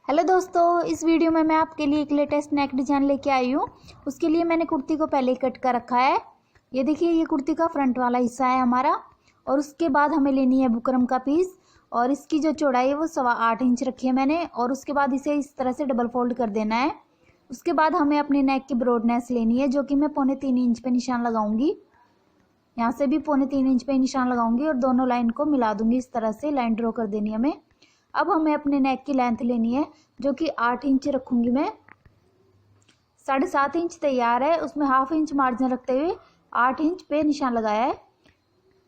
Hello दोस्तों, इस video में मैं आपके लिए एक लेटेस्ट नेक डिजाइन लेके आई हूँ। उसके लिए मैंने कुर्ती को पहले ही कट कर रखा है। ये देखिए, ये कुर्ती का फ्रंट वाला हिस्सा है हमारा। और उसके बाद हमें लेनी है बुकरम का पीस, और इसकी जो चौड़ाई है वो 8.25 इंच रखी है मैंने। और उसके बाद इसे इस तरह से डबल फोल्ड कर देना है। उसके बाद हमें अपने नेक की ब्रॉडनेस लेनी है, जो कि मैं 3.25 इंच पे निशान लगाऊंगी। यहाँ से भी 3.25 इंच पे निशान लगाऊंगी और दोनों लाइन को मिला दूंगी। इस तरह से लाइन ड्रॉ कर देनी है हमें। अब हमें अपने नेक की लेंथ लेनी है, जो कि 8 इंच रखूंगी मैं। 7.5 इंच तैयार है, उसमें 1/2 इंच मार्जिन रखते हुए 8 इंच पे निशान लगाया है।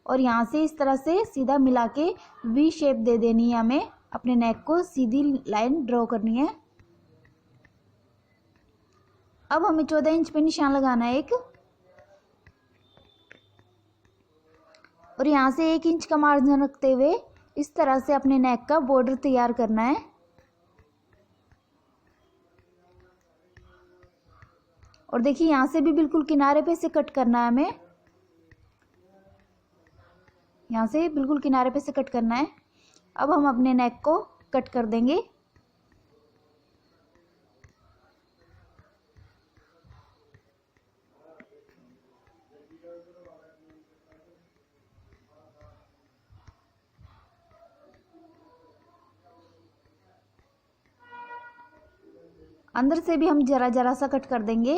और यहाँ से इस तरह से सीधा मिला के वी शेप दे देनी है हमें। अपने नेक को सीधी लाइन ड्रॉ करनी है। अब हमें 14 इंच पे निशान लगाना है एक, और यहाँ से 1 इंच का मार्जिन रखते हुए इस तरह से अपने नेक का बॉर्डर तैयार करना है। और देखिए, यहाँ से भी बिल्कुल किनारे पे से कट करना है हमें। यहाँ से बिल्कुल किनारे पे से कट करना है। अब हम अपने नेक को कट कर देंगे। अंदर से भी हम जरा जरा सा कट कर देंगे।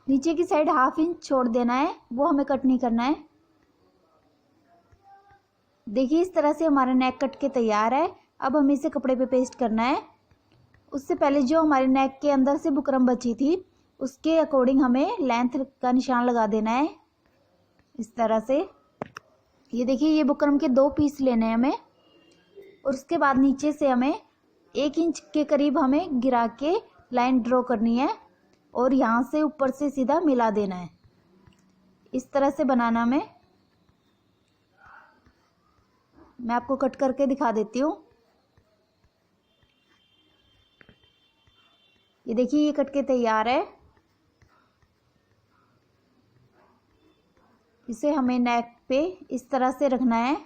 नीचे की साइड 1/2 इंच छोड़ देना है, वो हमें कट नहीं करना है। देखिए, इस तरह से हमारा नेक कट के तैयार है। अब हमें इसे कपड़े पे पेस्ट करना है। उससे पहले जो हमारे नेक के अंदर से बुकरम बची थी, उसके अकॉर्डिंग हमें लेंथ का निशान लगा देना है इस तरह से। ये देखिए, ये बुकरम के 2 पीस लेने हैं हमें। और उसके बाद नीचे से हमें 1 इंच के करीब हमें गिरा के लाइन ड्रॉ करनी है, और यहाँ से ऊपर से सीधा मिला देना है। इस तरह से बनाना हमें। मैं आपको कट करके दिखा देती हूँ। ये देखिए, ये कट के तैयार है। इसे हमें नेक पे इस तरह से रखना है।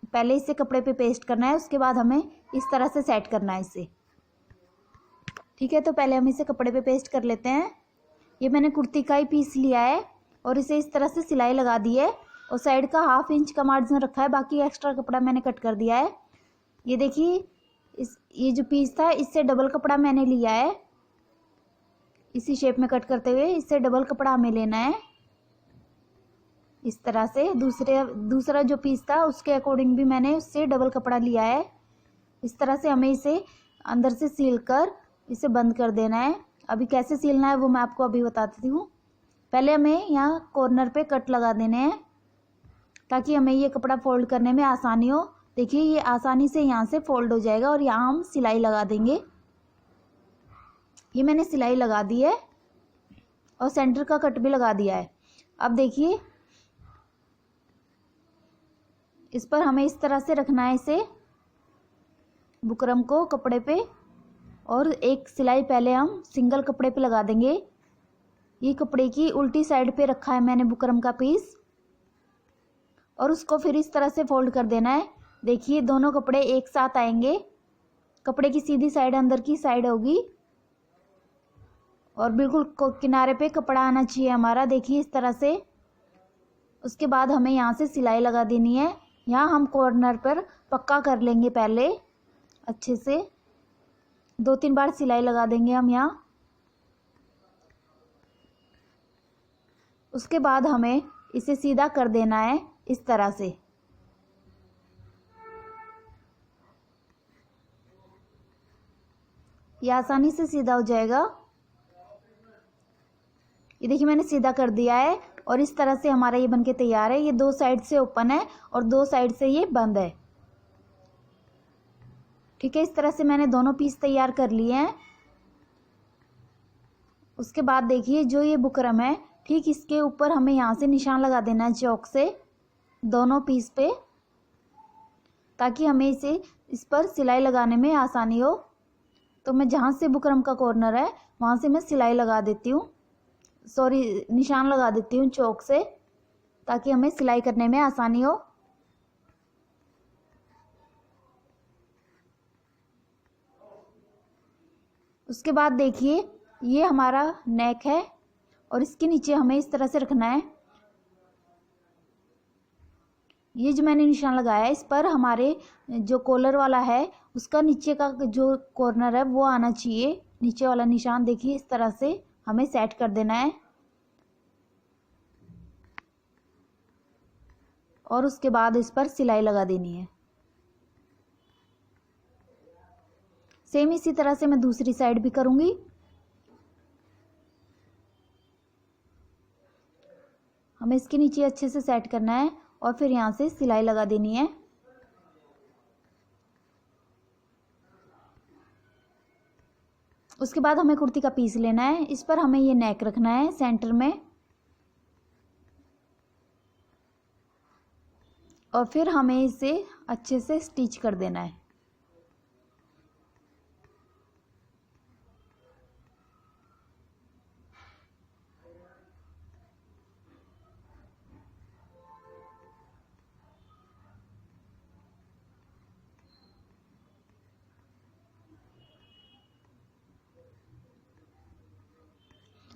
पहले इसे कपड़े पे पेस्ट करना है, उसके बाद हमें इस तरह से सेट करना है इसे। ठीक है, तो पहले हम इसे कपड़े पे पेस्ट कर लेते हैं। ये मैंने कुर्ती का ही पीस लिया है, और इसे इस तरह से सिलाई लगा दी है। और साइड का 1/2 इंच का मार्जिन रखा है, बाकी एक्स्ट्रा कपड़ा मैंने कट कर दिया है। ये देखिए, ये जो पीस था, इससे डबल कपड़ा मैंने लिया है। इसी शेप में कट करते हुए इससे डबल कपड़ा हमें लेना है इस तरह से। दूसरा जो पीस था, उसके अकॉर्डिंग भी मैंने उससे डबल कपड़ा लिया है। इस तरह से हमें इसे अंदर से सील कर इसे बंद कर देना है। अभी कैसे सीलना है वो मैं आपको अभी बताती हूँ। पहले हमें यहाँ कॉर्नर पे कट लगा देने हैं, ताकि हमें ये कपड़ा फोल्ड करने में आसानी हो। देखिए, ये आसानी से यहाँ से फोल्ड हो जाएगा, और यहाँ हम सिलाई लगा देंगे। ये मैंने सिलाई लगा दी है, और सेंटर का कट भी लगा दिया है। अब देखिए, इस पर हमें इस तरह से रखना है इसे, बुकरम को कपड़े पे। और एक सिलाई पहले हम सिंगल कपड़े पे लगा देंगे। ये कपड़े की उल्टी साइड पे रखा है मैंने बुकरम का पीस, और उसको फिर इस तरह से फोल्ड कर देना है। देखिए, दोनों कपड़े एक साथ आएंगे। कपड़े की सीधी साइड अंदर की साइड होगी, और बिल्कुल किनारे पे कपड़ा आना चाहिए हमारा। देखिए, इस तरह से। उसके बाद हमें यहाँ से सिलाई लगा देनी है। यहाँ हम कॉर्नर पर पक्का कर लेंगे पहले अच्छे से। 2-3 बार सिलाई लगा देंगे हम यहाँ। उसके बाद हमें इसे सीधा कर देना है इस तरह से। ये आसानी से सीधा हो जाएगा। ये देखिए, मैंने सीधा कर दिया है, और इस तरह से हमारा ये बनके तैयार है। ये 2 साइड से ओपन है, और 2 साइड से ये बंद है। ठीक है, इस तरह से मैंने दोनों पीस तैयार कर लिए हैं। उसके बाद देखिए, जो ये बुकरम है, ठीक इसके ऊपर हमें यहाँ से निशान लगा देना है चौक से, दोनों पीस पे, ताकि हमें इस पर सिलाई लगाने में आसानी हो। तो मैं जहाँ से बुकरम का कॉर्नर है, वहाँ से मैं सिलाई लगा देती हूँ, निशान लगा देती हूँ चौक से, ताकि हमें सिलाई करने में आसानी हो। उसके बाद देखिए ये हमारा नेक है और इसके नीचे हमें इस तरह से रखना है। ये जो मैंने निशान लगाया है इस पर हमारे जो कॉलर वाला है उसका नीचे का जो कॉर्नर है वो आना चाहिए। नीचे वाला निशान देखिए इस तरह से हमें सेट कर देना है और उसके बाद इस पर सिलाई लगा देनी है। सेम इसी तरह से मैं दूसरी साइड भी करूंगी। हमें इसके नीचे अच्छे से सेट करना है और फिर यहाँ से सिलाई लगा देनी है। उसके बाद हमें कुर्ती का पीस लेना है। इस पर हमें ये नेक रखना है सेंटर में और फिर हमें इसे अच्छे से स्टिच कर देना है।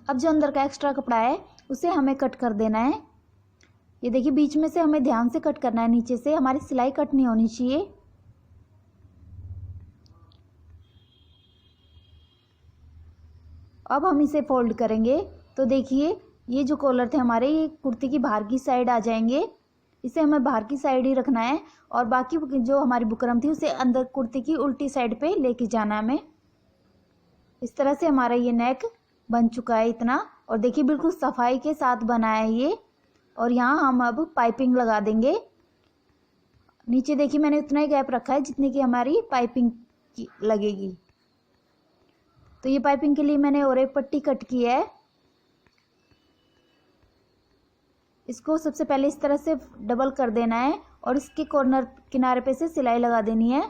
अब जो अंदर का एक्स्ट्रा कपड़ा है उसे हमें कट कर देना है। ये देखिए बीच में से हमें ध्यान से कट करना है, नीचे से हमारी सिलाई कट नहीं होनी चाहिए। अब हम इसे फोल्ड करेंगे तो देखिए ये जो कॉलर थे हमारे ये कुर्ती की बाहर की साइड आ जाएंगे। इसे हमें बाहर की साइड ही रखना है और बाकी जो हमारी बुकरम थी उसे अंदर कुर्ती की उल्टी साइड पे लेके जाना है हमें। इस तरह से हमारा ये नेक बन चुका है इतना, और देखिए बिल्कुल सफाई के साथ बना है ये। और यहाँ हम अब पाइपिंग लगा देंगे। नीचे देखिए मैंने उतना ही गैप रखा है जितनी की हमारी पाइपिंग लगेगी। तो ये पाइपिंग के लिए मैंने और एक पट्टी कट की है। इसको सबसे पहले इस तरह से डबल कर देना है और इसके कॉर्नर किनारे पे से सिलाई लगा देनी है।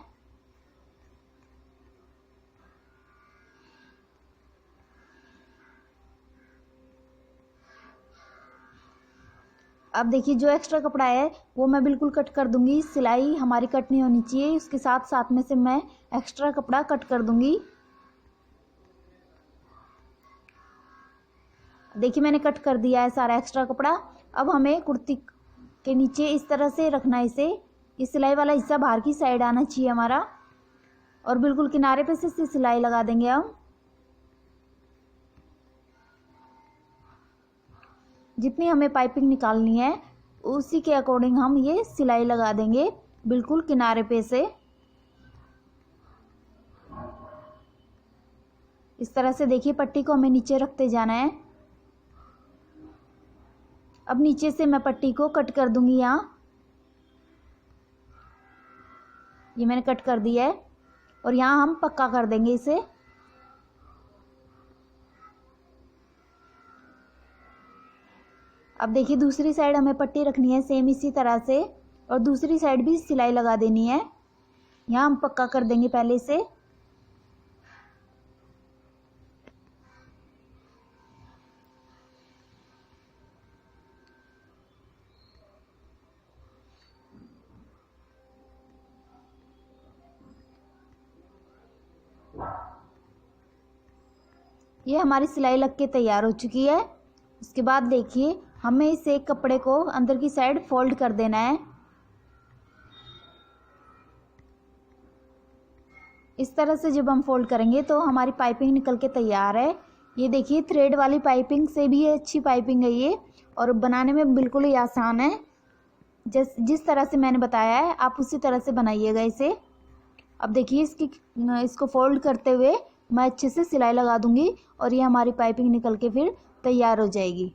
अब देखिए जो एक्स्ट्रा कपड़ा है वो मैं बिल्कुल कट कर दूंगी। सिलाई हमारी कट नहीं होनी चाहिए, उसके साथ साथ में से मैं एक्स्ट्रा कपड़ा कट कर दूंगी। देखिए मैंने कट कर दिया है सारा एक्स्ट्रा कपड़ा। अब हमें कुर्ती के नीचे इस तरह से रखना है इसे। ये सिलाई वाला हिस्सा बाहर की साइड आना चाहिए हमारा, और बिल्कुल किनारे पे से सिलाई लगा देंगे हम। जितनी हमें पाइपिंग निकालनी है उसी के अकॉर्डिंग हम ये सिलाई लगा देंगे बिल्कुल किनारे पे से। इस तरह से देखिए पट्टी को हमें नीचे रखते जाना है। अब नीचे से मैं पट्टी को कट कर दूंगी। यहाँ ये मैंने कट कर दिया है और यहाँ हम पक्का कर देंगे इसे। अब देखिए दूसरी साइड हमें पट्टी रखनी है सेम इसी तरह से, और दूसरी साइड भी सिलाई लगा देनी है। यहाँ हम पक्का कर देंगे पहले से। ये हमारी सिलाई लग के तैयार हो चुकी है। उसके बाद देखिए हमें इस एक कपड़े को अंदर की साइड फोल्ड कर देना है। इस तरह से जब हम फोल्ड करेंगे तो हमारी पाइपिंग निकल के तैयार है। ये देखिए थ्रेड वाली पाइपिंग से भी अच्छी पाइपिंग है ये, और बनाने में बिल्कुल ही आसान है। जिस तरह से मैंने बताया है आप उसी तरह से बनाइएगा इसे। अब देखिए इसको फोल्ड करते हुए मैं अच्छे से सिलाई लगा दूंगी और ये हमारी पाइपिंग निकल के फिर तैयार हो जाएगी।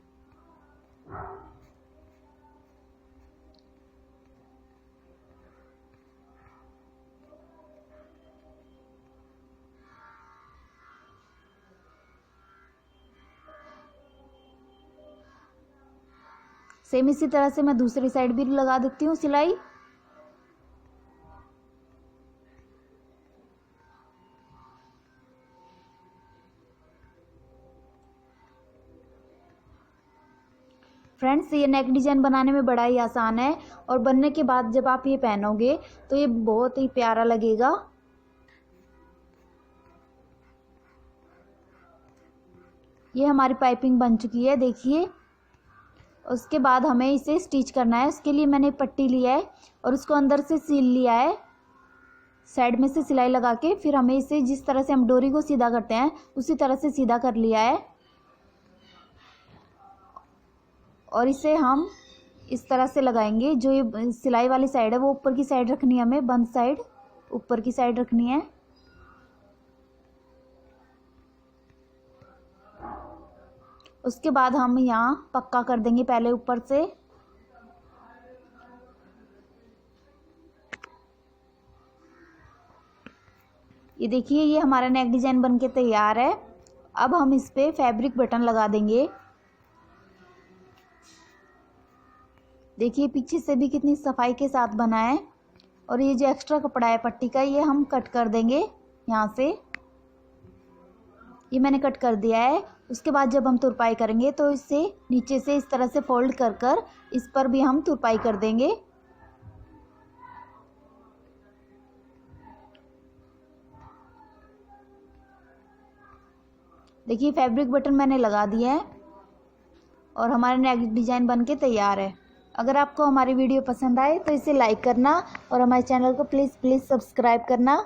सेम इसी तरह से मैं दूसरी साइड भी लगा देती हूँ सिलाई। फ्रेंड्स ये नेक डिजाइन बनाने में बड़ा ही आसान है, और बनने के बाद जब आप ये पहनोगे तो ये बहुत ही प्यारा लगेगा। ये हमारी पाइपिंग बन चुकी है, देखिए। उसके बाद हमें इसे स्टिच करना है। उसके लिए मैंने पट्टी लिया है और उसको अंदर से सील लिया है, साइड में से सिलाई लगा के। फिर हमें इसे जिस तरह से हम डोरी को सीधा करते हैं उसी तरह से सीधा कर लिया है। और इसे हम इस तरह से लगाएंगे। जो ये सिलाई वाली साइड है वो ऊपर की साइड रखनी है, हमें बंद साइड ऊपर की साइड रखनी है। उसके बाद हम यहाँ पक्का कर देंगे पहले ऊपर से। ये देखिए, ये हमारा नेक डिजाइन बनके तैयार है। अब हम इस पे फैब्रिक बटन लगा देंगे। देखिए पीछे से भी कितनी सफाई के साथ बना है। और ये जो एक्स्ट्रा कपड़ा है पट्टी का, ये हम कट कर देंगे यहाँ से। ये मैंने कट कर दिया है। उसके बाद जब हम तुरपाई करेंगे तो इसे नीचे से इस तरह से फोल्ड कर कर इस पर भी हम तुरपाई कर देंगे। देखिए फैब्रिक बटन मैंने लगा दिया है और हमारा नेक डिजाइन बनके तैयार है। अगर आपको हमारी वीडियो पसंद आए तो इसे लाइक करना और हमारे चैनल को प्लीज़ सब्सक्राइब करना।